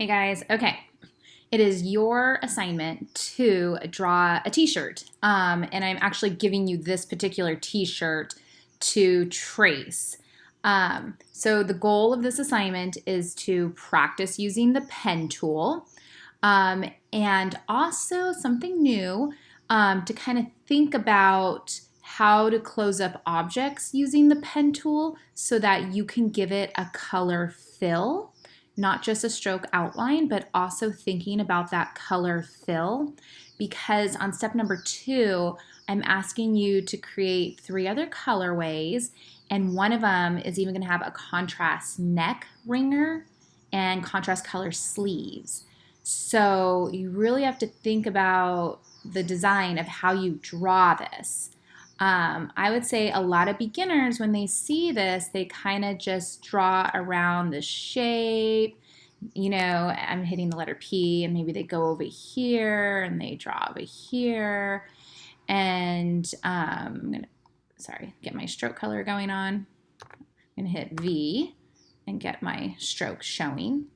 Hey guys, okay. It is your assignment to draw a t-shirt. And I'm actually giving you this particular t-shirt to trace. So the goal of this assignment is to practice using the pen tool. And also something new to kind of think about how to close up objects using the pen tool so that you can give it a color fill, not just a stroke outline, but also thinking about that color fill. Because on step number 2, I'm asking you to create 3 other colorways, and one of them is even going to have a contrast neck ringer and contrast color sleeves. So you really have to think about the design of how you draw this. I would say a lot of beginners, when they see this, they kind of just draw around the shape. You know, I'm hitting the letter P, and maybe they go over here and they draw over here. And I'm going to, get my stroke color going on. I'm going to hit V and get my stroke showing.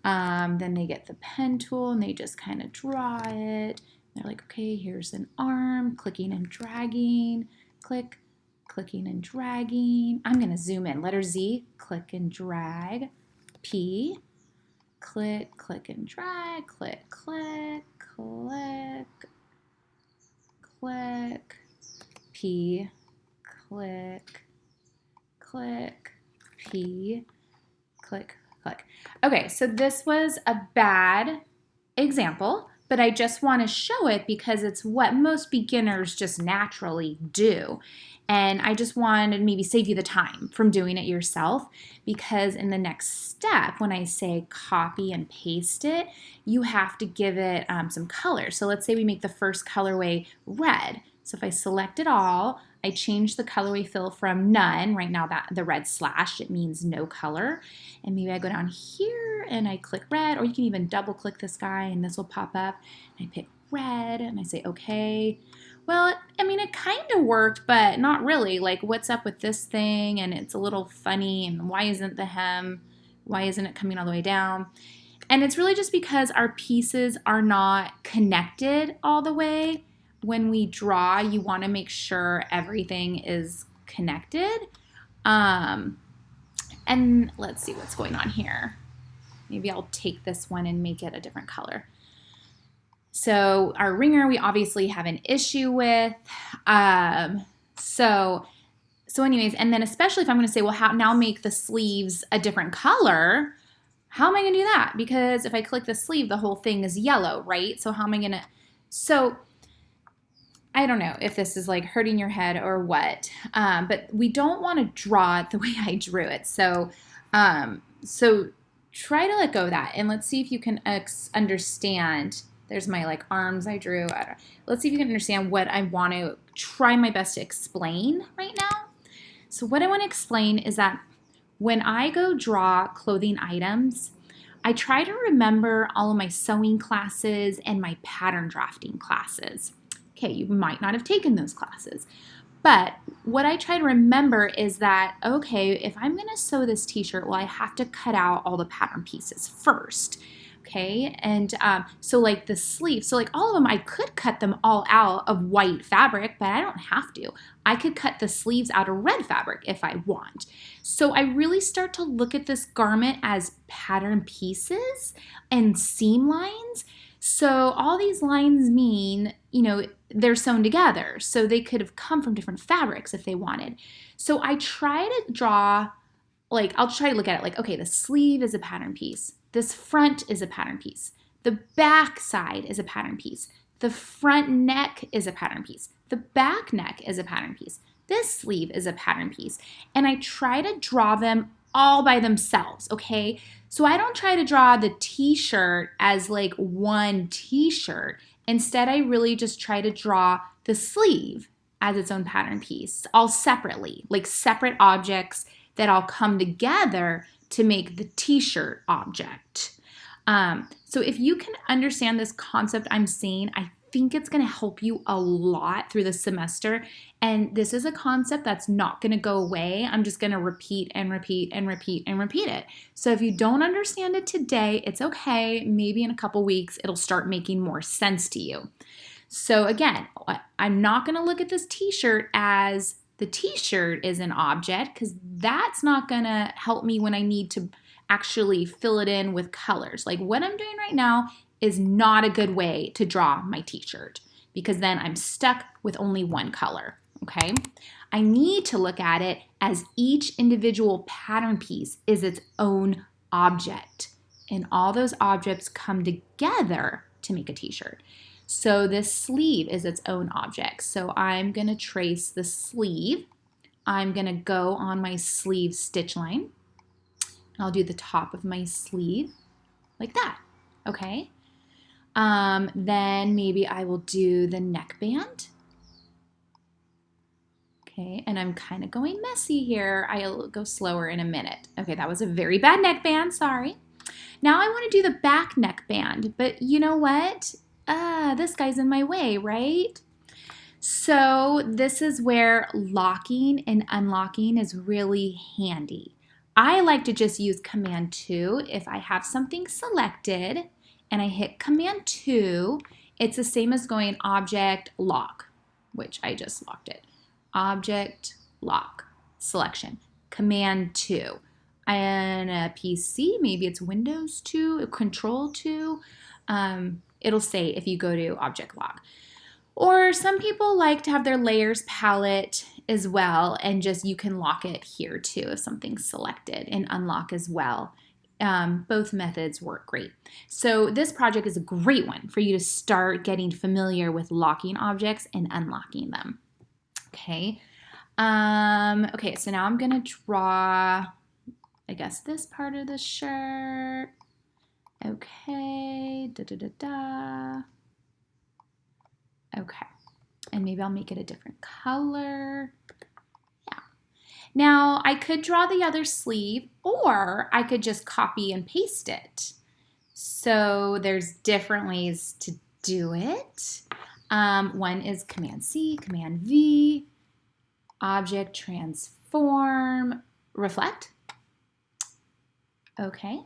Then they get the pen tool and they just kind of draw it. They're like, okay, here's an arm, clicking and dragging, click, clicking and dragging. I'm going to zoom in. Letter Z, click and drag. P, click, click and drag, click, click, click, click. P, click, click, P, click, click. Okay, so this was a bad example, but I just want to show it because it's what most beginners just naturally do. And I just wanted to maybe save you the time from doing it yourself, because in the next step, when I say copy and paste it, you have to give it some color. So let's say we make the first colorway red. So if I select it all, I change the colorway fill from none. Right now, that the red slash, it means no color. And maybe I go down here and I click red, or you can even double click this guy and this will pop up. And I pick red and I say, okay. Well, it kind of worked, but not really. Like, what's up with this thing? And it's a little funny. And why isn't the hem? Why isn't it coming all the way down? And it's really just because our pieces are not connected all the way. When we draw, you want to make sure everything is connected. And let's see what's going on here. Maybe I'll take this one and make it a different color. So our ringer, we obviously have an issue with. So anyways, and then especially if I'm going to say, well, how now make the sleeves a different color, how am I going to do that? Because if I click the sleeve, the whole thing is yellow, right? So how am I going to, so I don't know if this is like hurting your head or what, but we don't want to draw it the way I drew it. So try to let go of that, and let's see if you can understand. There's my like arms I drew. Let's see if you can understand what I want to try my best to explain right now. So what I want to explain is that when I go draw clothing items, I try to remember all of my sewing classes and my pattern drafting classes. Okay, you might not have taken those classes. But what I try to remember is that, okay, if I'm going to sew this t-shirt, well, I have to cut out all the pattern pieces first. Okay, and so like the sleeves, so like all of them, I could cut them all out of white fabric, but I don't have to. I could cut the sleeves out of red fabric if I want. So I really start to look at this garment as pattern pieces and seam lines. So all these lines mean, they're sewn together. So they could have come from different fabrics if they wanted. So I try to draw, I'll try to look at it like, okay, the sleeve is a pattern piece. This front is a pattern piece. The back side is a pattern piece. The front neck is a pattern piece. The back neck is a pattern piece. This sleeve is a pattern piece. And I try to draw them all by themselves, okay? So I don't try to draw the t-shirt as like one t-shirt. Instead, I really just try to draw the sleeve as its own pattern piece, all separately, like separate objects that all come together to make the t-shirt object. So if you can understand this concept I'm saying, I think it's going to help you a lot through the semester. And this is a concept that's not going to go away. I'm just going to repeat and repeat and repeat and repeat it. So if you don't understand it today, it's okay. Maybe in a couple weeks, it'll start making more sense to you. So again, I'm not going to look at this t-shirt as the t-shirt is an object, because that's not going to help me when I need to actually fill it in with colors. Like what I'm doing right now is not a good way to draw my t-shirt, because then I'm stuck with only one color, okay? I need to look at it as each individual pattern piece is its own object, and all those objects come together to make a t-shirt. So this sleeve is its own object. So I'm going to trace the sleeve. I'm going to go on my sleeve stitch line. I'll do the top of my sleeve like that, okay? Then maybe I will do the neckband. Okay, and I'm kind of going messy here. I'll go slower in a minute. Okay, that was a very bad neckband, sorry. Now I want to do the back neckband, but you know what? This guy's in my way, right? So this is where locking and unlocking is really handy. I like to just use Command 2 if I have something selected and I hit Command 2. It's the same as going Object Lock, which I just locked it. Object Lock, Selection, Command 2. And a PC, maybe it's Windows 2, Control 2. It'll say if you go to Object Lock. Or some people like to have their layers palette as well, and just you can lock it here too if something's selected, and unlock as well. Both methods work great. So this project is a great one for you to start getting familiar with locking objects and unlocking them. Okay. Okay, so now I'm gonna draw, I guess, this part of the shirt. Okay, Okay, and maybe I'll make it a different color. Yeah. Now, I could draw the other sleeve, or I could just copy and paste it. So there's different ways to do it. One is Command C, Command V, Object Transform, Reflect. Okay.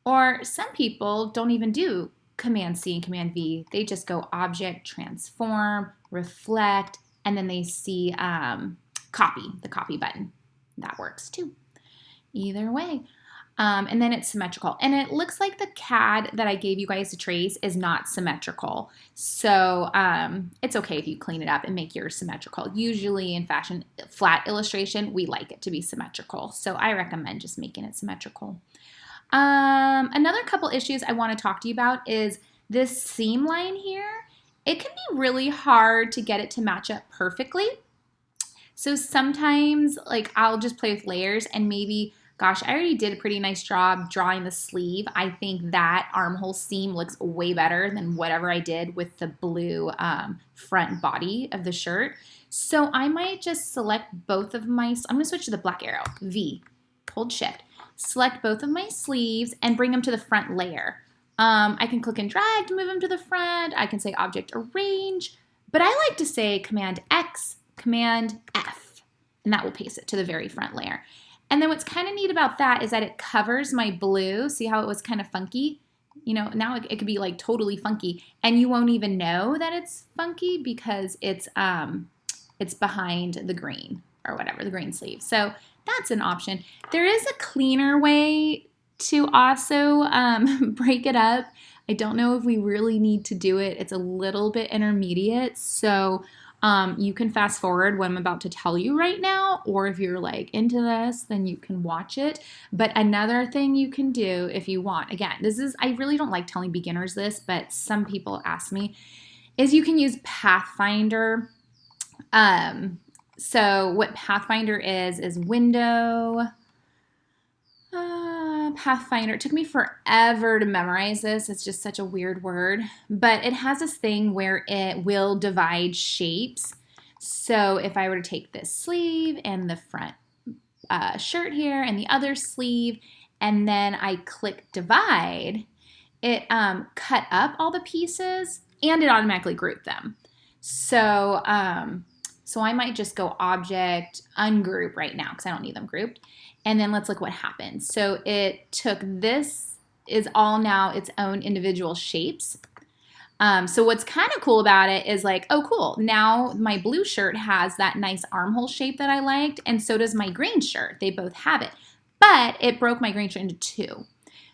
Or some people don't even do Command C and Command V. They just go Object, Transform, Reflect, and then they see copy, the copy button. That works too. Either way. And then it's symmetrical. And it looks like the CAD that I gave you guys to trace is not symmetrical. So it's okay if you clean it up and make yours symmetrical. Usually in fashion flat illustration, we like it to be symmetrical. So I recommend just making it symmetrical. Another couple issues I want to talk to you about is this seam line here. It can be really hard to get it to match up perfectly. So sometimes like I'll just play with layers and maybe, gosh, I already did a pretty nice job drawing the sleeve. I think that armhole seam looks way better than whatever I did with the blue front body of the shirt. So I might just select both of my, I'm going to switch to the black arrow, V, hold Shift. Select both of my sleeves and bring them to the front layer. I can click and drag to move them to the front. I can say Object Arrange, but I like to say Command X, Command F, and that will paste it to the very front layer. And then what's kind of neat about that is that it covers my blue. See how it was kind of funky? You know, now it could be like totally funky, and you won't even know that it's funky because it's behind the green or whatever, the green sleeve. So that's an option. There is a cleaner way to also break it up. I don't know if we really need to do it. It's a little bit intermediate. So you can fast forward what I'm about to tell you right now, or if you're like into this, then you can watch it. But another thing you can do if you want, again, I really don't like telling beginners this, but some people ask me, is you can use Pathfinder. So what Pathfinder is Window, Pathfinder. It took me forever to memorize this. It's just such a weird word, but it has this thing where it will divide shapes. So if I were to take this sleeve and the front shirt here and the other sleeve, and then I click divide, it cut up all the pieces and it automatically grouped them. So, so I might just go object, ungroup right now because I don't need them grouped. And then let's look what happens. So it took this is all now its own individual shapes. So what's kind of cool about it is like, oh, cool. Now my blue shirt has that nice armhole shape that I liked, and so does my green shirt. They both have it. But it broke my green shirt into two.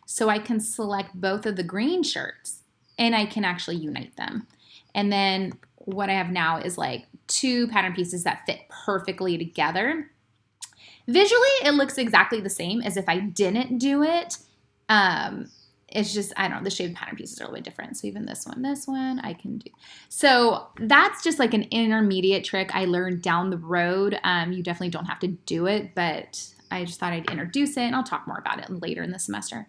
So I can select both of the green shirts, and I can actually unite them. And then what I have now is like two pattern pieces that fit perfectly together. Visually, it looks exactly the same as if I didn't do it. It's just, I don't know, the shaped pattern pieces are a little bit different. So even this one, I can do. So that's just like an intermediate trick I learned down the road. You definitely don't have to do it, but I just thought I'd introduce it, and I'll talk more about it later in the semester.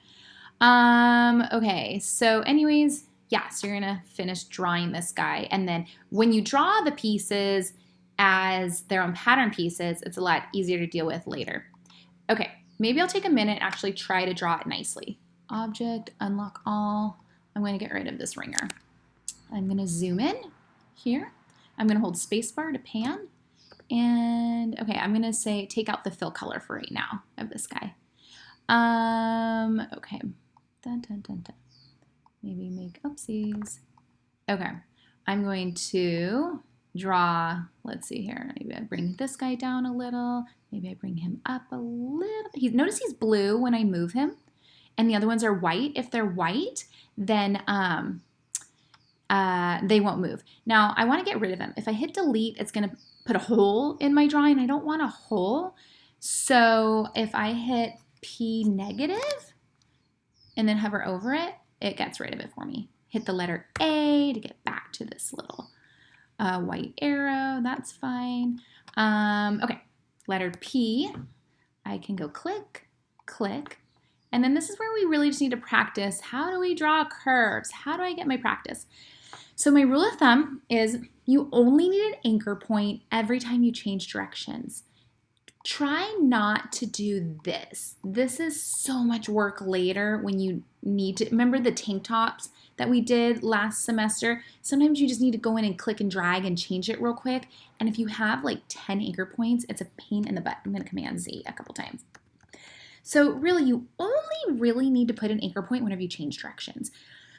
Okay, so anyways, yeah, so you're gonna finish drawing this guy. And then when you draw the pieces as their own pattern pieces, it's a lot easier to deal with later. Okay, maybe I'll take a minute and actually try to draw it nicely. Object, unlock all. I'm going to get rid of this ringer. I'm going to zoom in here. I'm going to hold spacebar to pan. And okay, I'm going to say take out the fill color for right now of this guy. Okay. Dun, dun, dun, dun. Maybe make oopsies. Okay, I'm going to draw, let's see here. Maybe I bring this guy down a little. Maybe I bring him up a little. Notice he's blue when I move him. And the other ones are white. If they're white, then they won't move. Now, I want to get rid of them. If I hit delete, it's going to put a hole in my drawing. I don't want a hole. So if I hit P negative and then hover over it, it gets rid of it for me. Hit the letter A to get back to this little white arrow. That's fine. Okay, letter P. I can go click, click. And then this is where we really just need to practice. How do we draw curves? How do I get my practice? So my rule of thumb is you only need an anchor point every time you change directions. Try not to do this. This is so much work later when you need to. Remember the tank tops that we did last semester? Sometimes you just need to go in and click and drag and change it real quick. And if you have like 10 anchor points, it's a pain in the butt. I'm going to Command Z a couple times. So really, you only really need to put an anchor point whenever you change directions.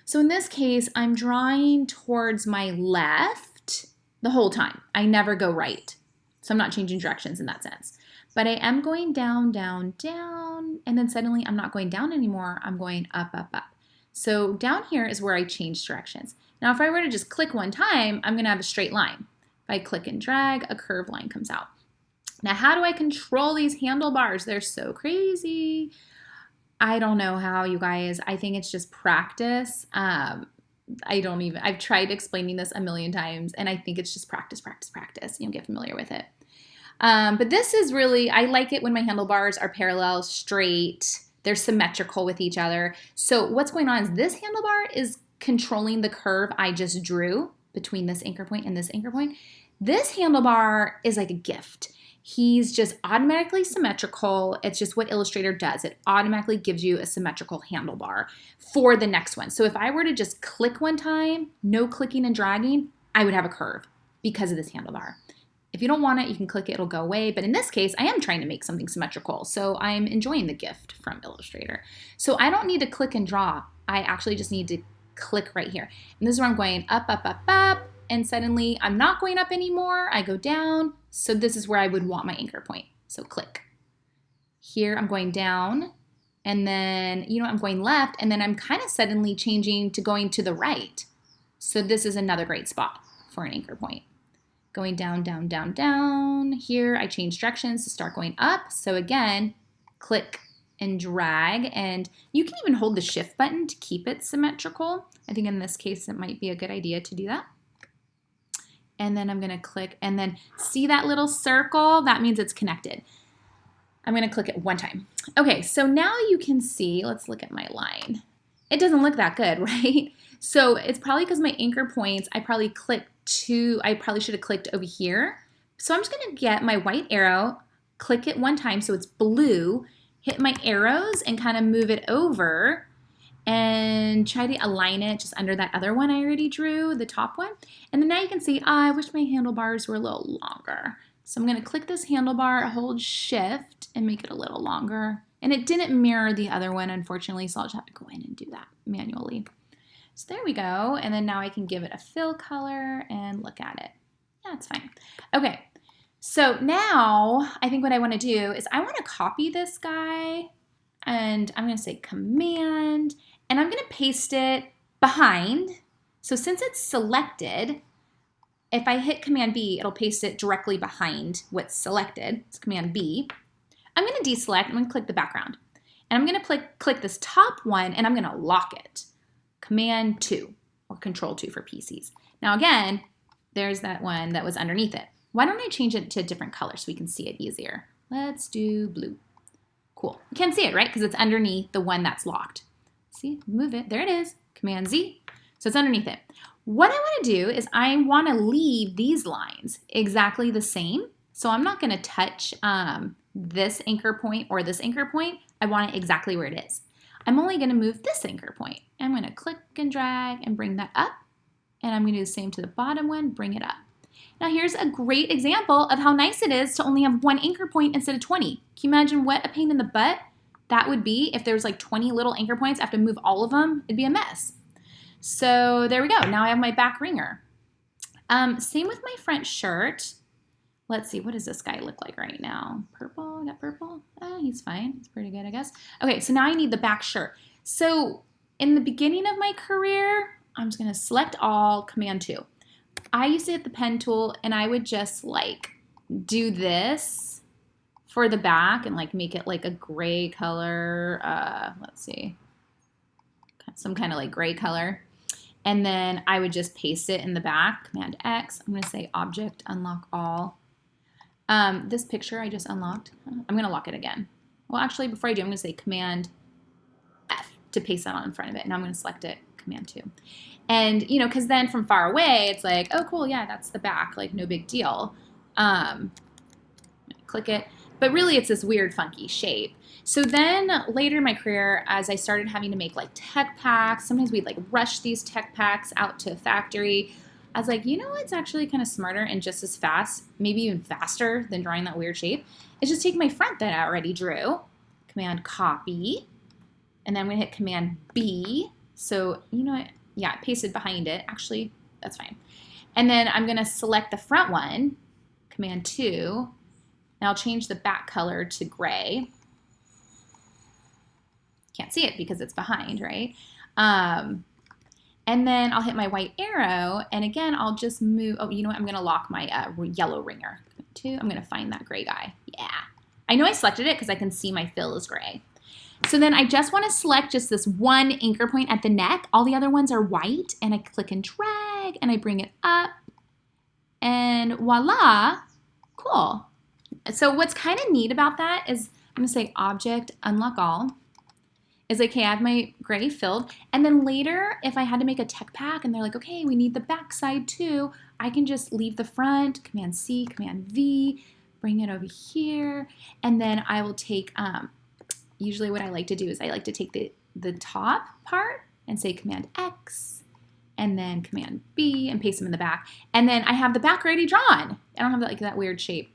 So in this case, I'm drawing towards my left the whole time. I never go right. So I'm not changing directions in that sense. But I am going down, down, down, and then suddenly I'm not going down anymore. I'm going up, up, up. So down here is where I change directions. Now, if I were to just click one time, I'm going to have a straight line. If I click and drag, a curved line comes out. Now, how do I control these handlebars? They're so crazy. I don't know how, you guys. I think it's just practice. I've tried explaining this a million times, and I think it's just practice, practice, practice. Get familiar with it. But this is really, I like it when my handlebars are parallel, straight. They're symmetrical with each other. So what's going on is this handlebar is controlling the curve I just drew between this anchor point and this anchor point. This handlebar is like a gift. He's just automatically symmetrical. It's just what Illustrator does. It automatically gives you a symmetrical handlebar for the next one. So if I were to just click one time, no clicking and dragging, I would have a curve because of this handlebar. If you don't want it, you can click it, it'll go away. But in this case, I am trying to make something symmetrical. So I'm enjoying the gift from Illustrator. So I don't need to click and draw. I actually just need to click right here. And this is where I'm going up, up, up, up. And suddenly I'm not going up anymore. I go down. So this is where I would want my anchor point. So click. Here I'm going down. And then, I'm going left. And then I'm kind of suddenly changing to going to the right. So this is another great spot for an anchor point. Going down, down, down, down. Here I change directions to start going up. So again, click and drag. And you can even hold the shift button to keep it symmetrical. I think in this case, it might be a good idea to do that. And then I'm going to click and then see that little circle? That means it's connected. I'm going to click it one time. Okay, so now you can see, let's look at my line. It doesn't look that good, right? So it's probably because my anchor points, I probably should have clicked over here. So I'm just going to get my white arrow, click it one time so it's blue, hit my arrows and kind of move it over. and try to align it just under that other one I already drew, the top one. And then now you can see, I wish my handlebars were a little longer. So I'm going to click this handlebar, hold shift, and make it a little longer. And it didn't mirror the other one, unfortunately, so I'll just have to go in and do that manually. So there we go. And then now I can give it a fill color and look at it. Yeah, it's fine. Okay, so now I think what I want to do is I want to copy this guy, and I'm going to say Command, and I'm going to paste it behind. So since it's selected, if I hit Command B, it'll paste it directly behind what's selected. It's Command B. I'm going to deselect. I'm going to click the background. And I'm going to click this top one, and I'm going to lock it. Command 2, or Control 2 for PCs. Now again, there's that one that was underneath it. Why don't I change it to a different color so we can see it easier? Let's do blue. Cool. You can't see it, right? Because it's underneath the one that's locked. See, move it. There it is. Command Z. So it's underneath it. What I want to do is I want to leave these lines exactly the same. So I'm not going to touch this anchor point or this anchor point. I want it exactly where it is. I'm only going to move this anchor point. I'm going to click and drag and bring that up. And I'm going to do the same to the bottom one, bring it up. Now here's a great example of how nice it is to only have one anchor point instead of 20. Can you imagine what a pain in the butt that would be if there was like 20 little anchor points? I have to move all of them. It'd be a mess. So there we go. Now I have my back ringer. Same with my front shirt. Let's see, what does this guy look like right now? Purple, got purple? He's fine, he's pretty good, I guess. Okay, so now I need the back shirt. So in the beginning of my career, I'm just gonna select all, Command 2. I used to hit the pen tool and I would just like do this for the back and like make it like a gray color, let's see, some kind of like gray color. And then I would just paste it in the back, Command X. I'm gonna say Object, Unlock All. This picture I just unlocked. I'm gonna lock it again. Well, actually, before I do, I'm gonna say Command F to paste that on in front of it. Now I'm gonna select it, Command 2. And, you know, because then from far away, it's like, oh, cool, yeah, that's the back, like no big deal. Click it. But really, it's this weird, funky shape. So then later in my career, as I started having to make like tech packs, sometimes we'd like rush these tech packs out to a factory. I was like, you know what's actually kind of smarter and just as fast, maybe even faster than drawing that weird shape, is just take my front that I already drew, Command Copy, and then I'm gonna hit Command B. So, you know what? Yeah, pasted behind it. Actually, that's fine. And then I'm gonna select the front one, Command 2, and I'll change the back color to gray. Can't see it because it's behind, right? And then I'll hit my white arrow, and again, I'll just move, oh, you know what? I'm gonna lock my yellow ringer. 2, I'm gonna find that gray guy. Yeah. I know I selected it because I can see my fill is gray. So then I just want to select just this one anchor point at the neck. All the other ones are white, and I click and drag, and I bring it up, and voila, cool. So what's kind of neat about that is I'm gonna say Object, Unlock All. Is like, okay, I have my gray filled, and then later, if I had to make a tech pack, and they're like, okay, we need the back side too, I can just leave the front, Command C, Command V, bring it over here, and then I will take, usually what I like to do is I like to take the top part and say Command X, and then Command B, and paste them in the back, and then I have the back already drawn. I don't have that weird shape.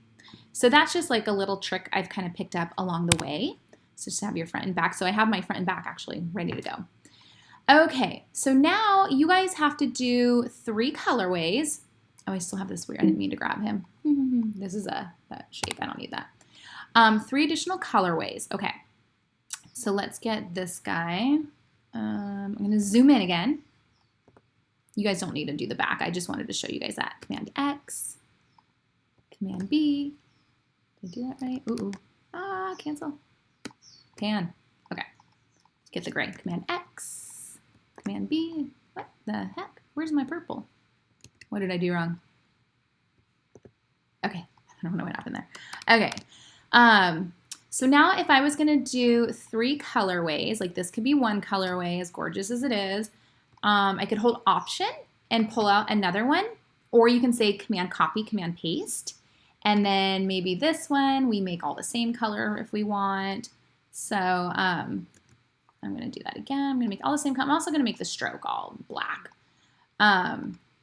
So that's just like a little trick I've kind of picked up along the way. So just have your front and back. So I have my front and back actually ready to go. Okay, so now you guys have to do 3 colorways. Oh, I still have this weird, I didn't mean to grab him. This is that shape, I don't need that. 3 additional colorways, okay. So let's get this guy. I'm gonna zoom in again. You guys don't need to do the back. I just wanted to show you guys that. Command X, Command B. Did I do that right? Ooh, cancel. Pan. Okay. Get the gray. Command X. Command B. What the heck? Where's my purple? What did I do wrong? Okay. I don't know what happened there. Okay. So now if I was going to do 3 colorways, like this could be one colorway, as gorgeous as it is, I could hold Option and pull out another one, or you can say Command Copy, Command Paste, and then maybe this one, we make all the same color if we want. So I'm going to do that again. I'm going to make all the same color. I'm also going to make the stroke all black.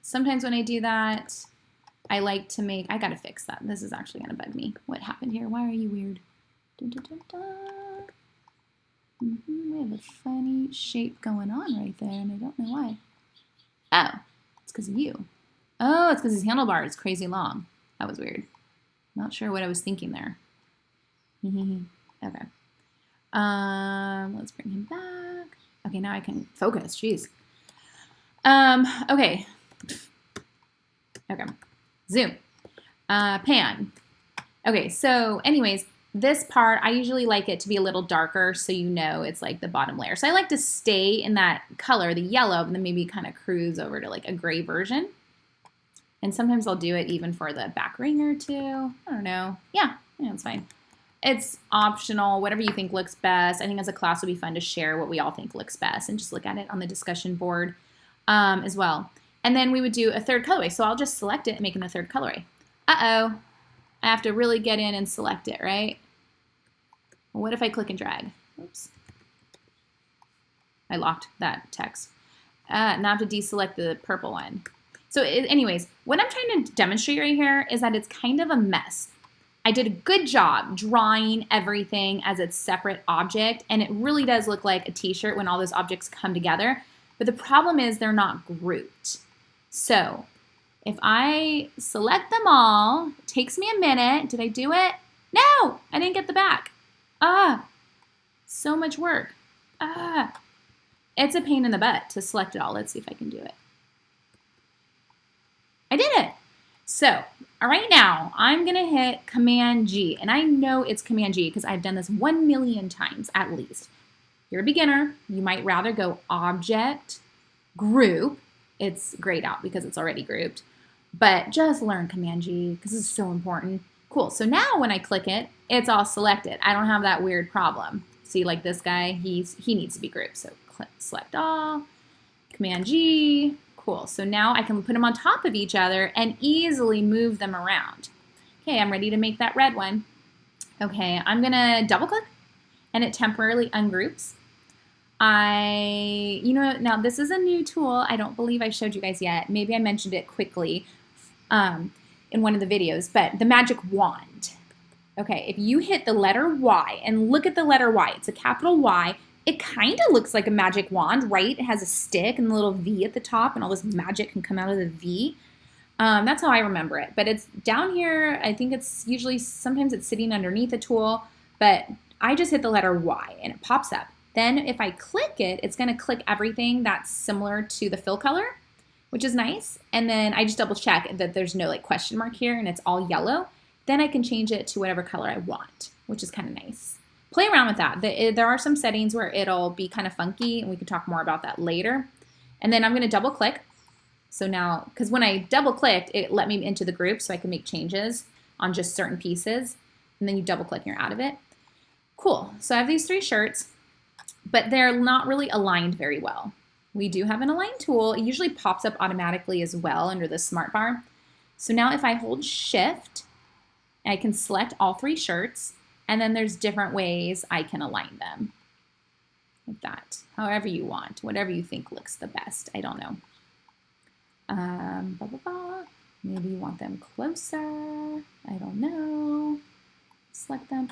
Sometimes when I do that, I like to make, I got to fix that. This is actually going to bug me. What happened here? Why are you weird? Dun, dun, dun, dun. We have a funny shape going on right there, and I don't know why. Oh, it's because of you. Oh, it's because his handlebar is crazy long. That was weird. Not sure what I was thinking there. Okay. Let's bring him back. Okay, now I can focus. Jeez. Okay. Okay. Zoom. Pan. Okay, so anyways, this part, I usually like it to be a little darker so you know it's like the bottom layer. So I like to stay in that color, the yellow, and then maybe kind of cruise over to like a gray version. And sometimes I'll do it even for the back ring or two. I don't know. Yeah, it's fine. It's optional, whatever you think looks best. I think as a class it would be fun to share what we all think looks best and just look at it on the discussion board as well. And then we would do a third colorway. So I'll just select it and make it a third colorway. Uh-oh. I have to really get in and select it, right? What if I click and drag? Oops. I locked that text. Now I have to deselect the purple one. So anyways, what I'm trying to demonstrate right here is that it's kind of a mess. I did a good job drawing everything as its separate object, and it really does look like a t-shirt when all those objects come together. But the problem is they're not grouped. So if I select them all, it takes me a minute. Did I do it? No, I didn't get the back. So much work. It's a pain in the butt to select it all. Let's see if I can do it. I did it. So right now, I'm going to hit Command G. And I know it's Command G because I've done this 1 million times at least. You're a beginner. You might rather go Object, Group. It's grayed out because it's already grouped. But just learn Command G because it's so important. Cool. So now when I click it, it's all selected. I don't have that weird problem. See, like this guy, he needs to be grouped. So click, select all, Command G. Cool. So now I can put them on top of each other and easily move them around. Okay, I'm ready to make that red one. Okay, I'm going to double click and it temporarily ungroups. Now this is a new tool. I don't believe I showed you guys yet. Maybe I mentioned it quickly in one of the videos, but the magic wand. Okay, if you hit the letter Y and look at the letter Y, it's a capital Y. It kind of looks like a magic wand, right? It has a stick and a little V at the top, and all this magic can come out of the V. That's how I remember it. But it's down here. I think it's usually, sometimes it's sitting underneath a tool, but I just hit the letter Y and it pops up. Then if I click it, it's going to click everything that's similar to the fill color, which is nice. And then I just double check that there's no like question mark here and it's all yellow. Then I can change it to whatever color I want, which is kind of nice. Play around with that. There are some settings where it'll be kind of funky, and we can talk more about that later. And then I'm going to double click. So now, because when I double clicked, it let me into the group so I can make changes on just certain pieces. And then you double click and you're out of it. Cool. So I have these 3 shirts, but they're not really aligned very well. We do have an align tool. It usually pops up automatically as well under the smart bar. So now if I hold shift, I can select all 3 shirts. And then there's different ways I can align them. Like that. However you want. Whatever you think looks the best. I don't know. Maybe you want them closer. I don't know. Select them.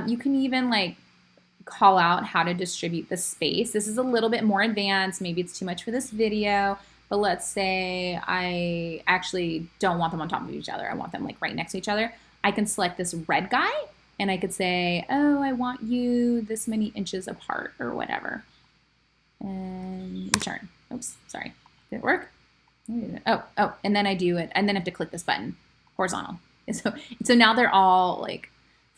You can even like call out how to distribute the space. This is a little bit more advanced. Maybe it's too much for this video. But let's say I actually don't want them on top of each other. I want them like right next to each other. I can select this red guy. And I could say, oh, I want you this many inches apart or whatever. And return. Oops, sorry. Did it work? Oh, and then I do it. And then I have to click this button, horizontal. So now they're all like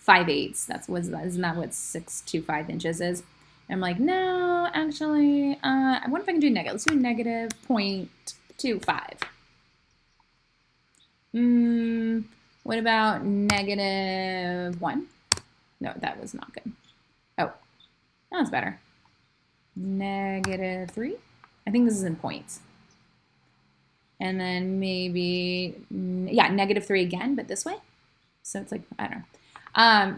5/8. Isn't that what 625 inches is? And I'm like, no, actually, I wonder if I can do negative. Let's do negative 0.25. What about -1? No, that was not good. Oh, that was better. -3. I think this is in points. And then maybe, yeah, -3 again, but this way. So it's like, I don't know.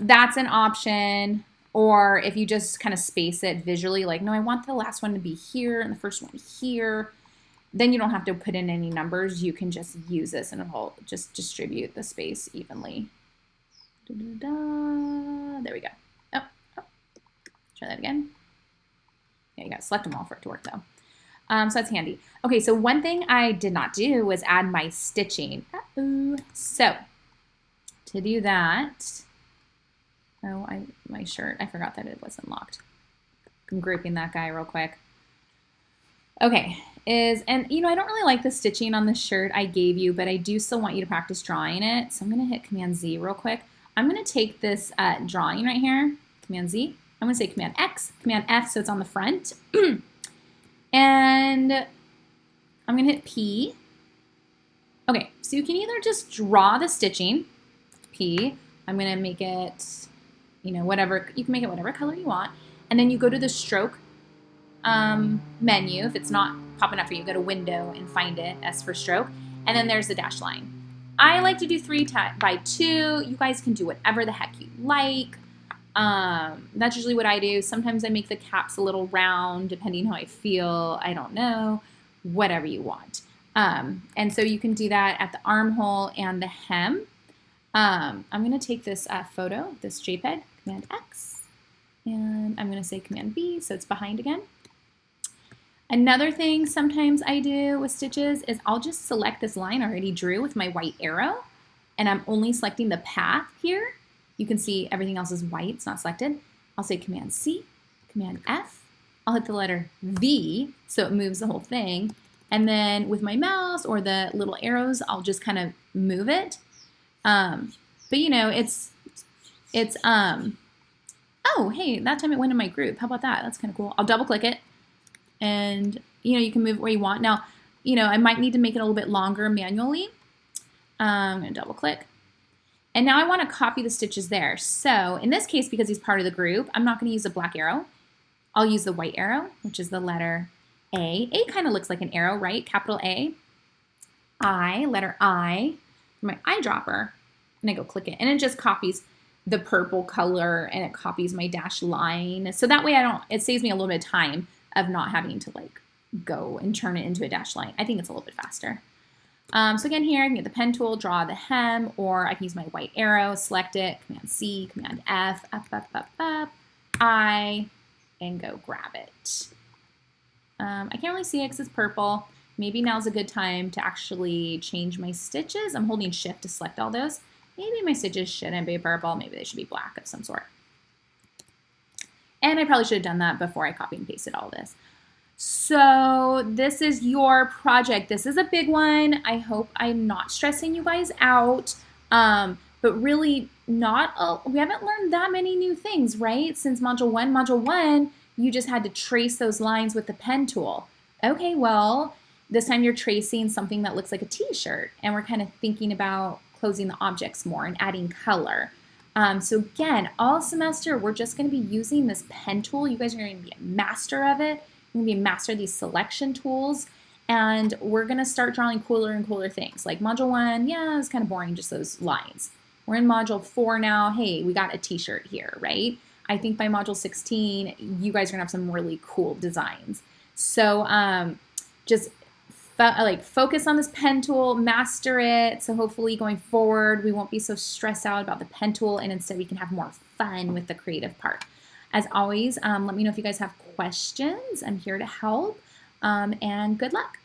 That's an option. Or if you just kind of space it visually, like, no, I want the last one to be here and the first one here, then you don't have to put in any numbers. You can just use this and it'll just distribute the space evenly. There we go. Oh, try that again. Yeah, you got to select them all for it to work though. So that's handy. Okay, so one thing I did not do was add my stitching. So to do that, my shirt, I forgot that it wasn't locked. I'm grouping that guy real quick. Okay, and you know, I don't really like the stitching on the shirt I gave you, but I do still want you to practice drawing it. So I'm gonna hit Command Z real quick. I'm gonna take this drawing right here, Command Z. I'm gonna say Command X, Command F, so it's on the front. And I'm gonna hit P. Okay, so you can either just draw the stitching, P. I'm gonna make it, you know, whatever, you can make it whatever color you want. And then you go to the stroke menu. If it's not popping up for you, go to Window and find it, S for stroke. And then there's the dash line. I like to do 3 by 2. You guys can do whatever the heck you like. That's usually what I do. Sometimes I make the caps a little round, depending how I feel. I don't know. Whatever you want. And so you can do that at the armhole and the hem. I'm going to take this photo, this JPEG, Command X, and I'm going to say Command B, so it's behind again. Another thing sometimes I do with stitches is I'll just select this line I already drew with my white arrow, and I'm only selecting the path here. You can see everything else is white, it's not selected. I'll say Command C, Command F. I'll hit the letter V, so it moves the whole thing. And then with my mouse or the little arrows, I'll just kind of move it. But you know, oh, hey, that time it went in my group. How about that? That's kind of cool. I'll double click it and you know, you can move it where you want. Now, you know, I might need to make it a little bit longer manually. I'm gonna double click. And now I want to copy the stitches there. So in this case, because he's part of the group, I'm not gonna use a black arrow. I'll use the white arrow, which is the letter A. A kind of looks like an arrow, right? Capital A. I, letter I, my eyedropper, and I go click it. And it just copies the purple color and it copies my dash line. So that way it saves me a little bit of time of not having to like go and turn it into a dash line. I think it's a little bit faster. So again here, I can get the pen tool, draw the hem, or I can use my white arrow, select it, Command C, Command F, up, I, and go grab it. I can't really see it because it's purple. Maybe now's a good time to actually change my stitches. I'm holding Shift to select all those. Maybe my stitches shouldn't be purple. Maybe they should be black of some sort. And I probably should have done that before I copy and pasted all this. So this is your project. This is a big one. I hope I'm not stressing you guys out. But really we haven't learned that many new things, right? Since Module 1, you just had to trace those lines with the pen tool. Okay, well, this time you're tracing something that looks like a t-shirt, and we're kind of thinking about closing the objects more and adding color. So again, all semester, we're just going to be using this pen tool. You guys are going to be a master of it. You're going to be a master of these selection tools, and we're going to start drawing cooler and cooler things. Like Module 1, yeah, it's kind of boring, just those lines. We're in Module 4 now. Hey, we got a t-shirt here, right? I think by Module 16, you guys are going to have some really cool designs. So just focus on this pen tool, master it. So hopefully going forward, we won't be so stressed out about the pen tool, and instead we can have more fun with the creative part. As always, let me know if you guys have questions. I'm here to help, and good luck.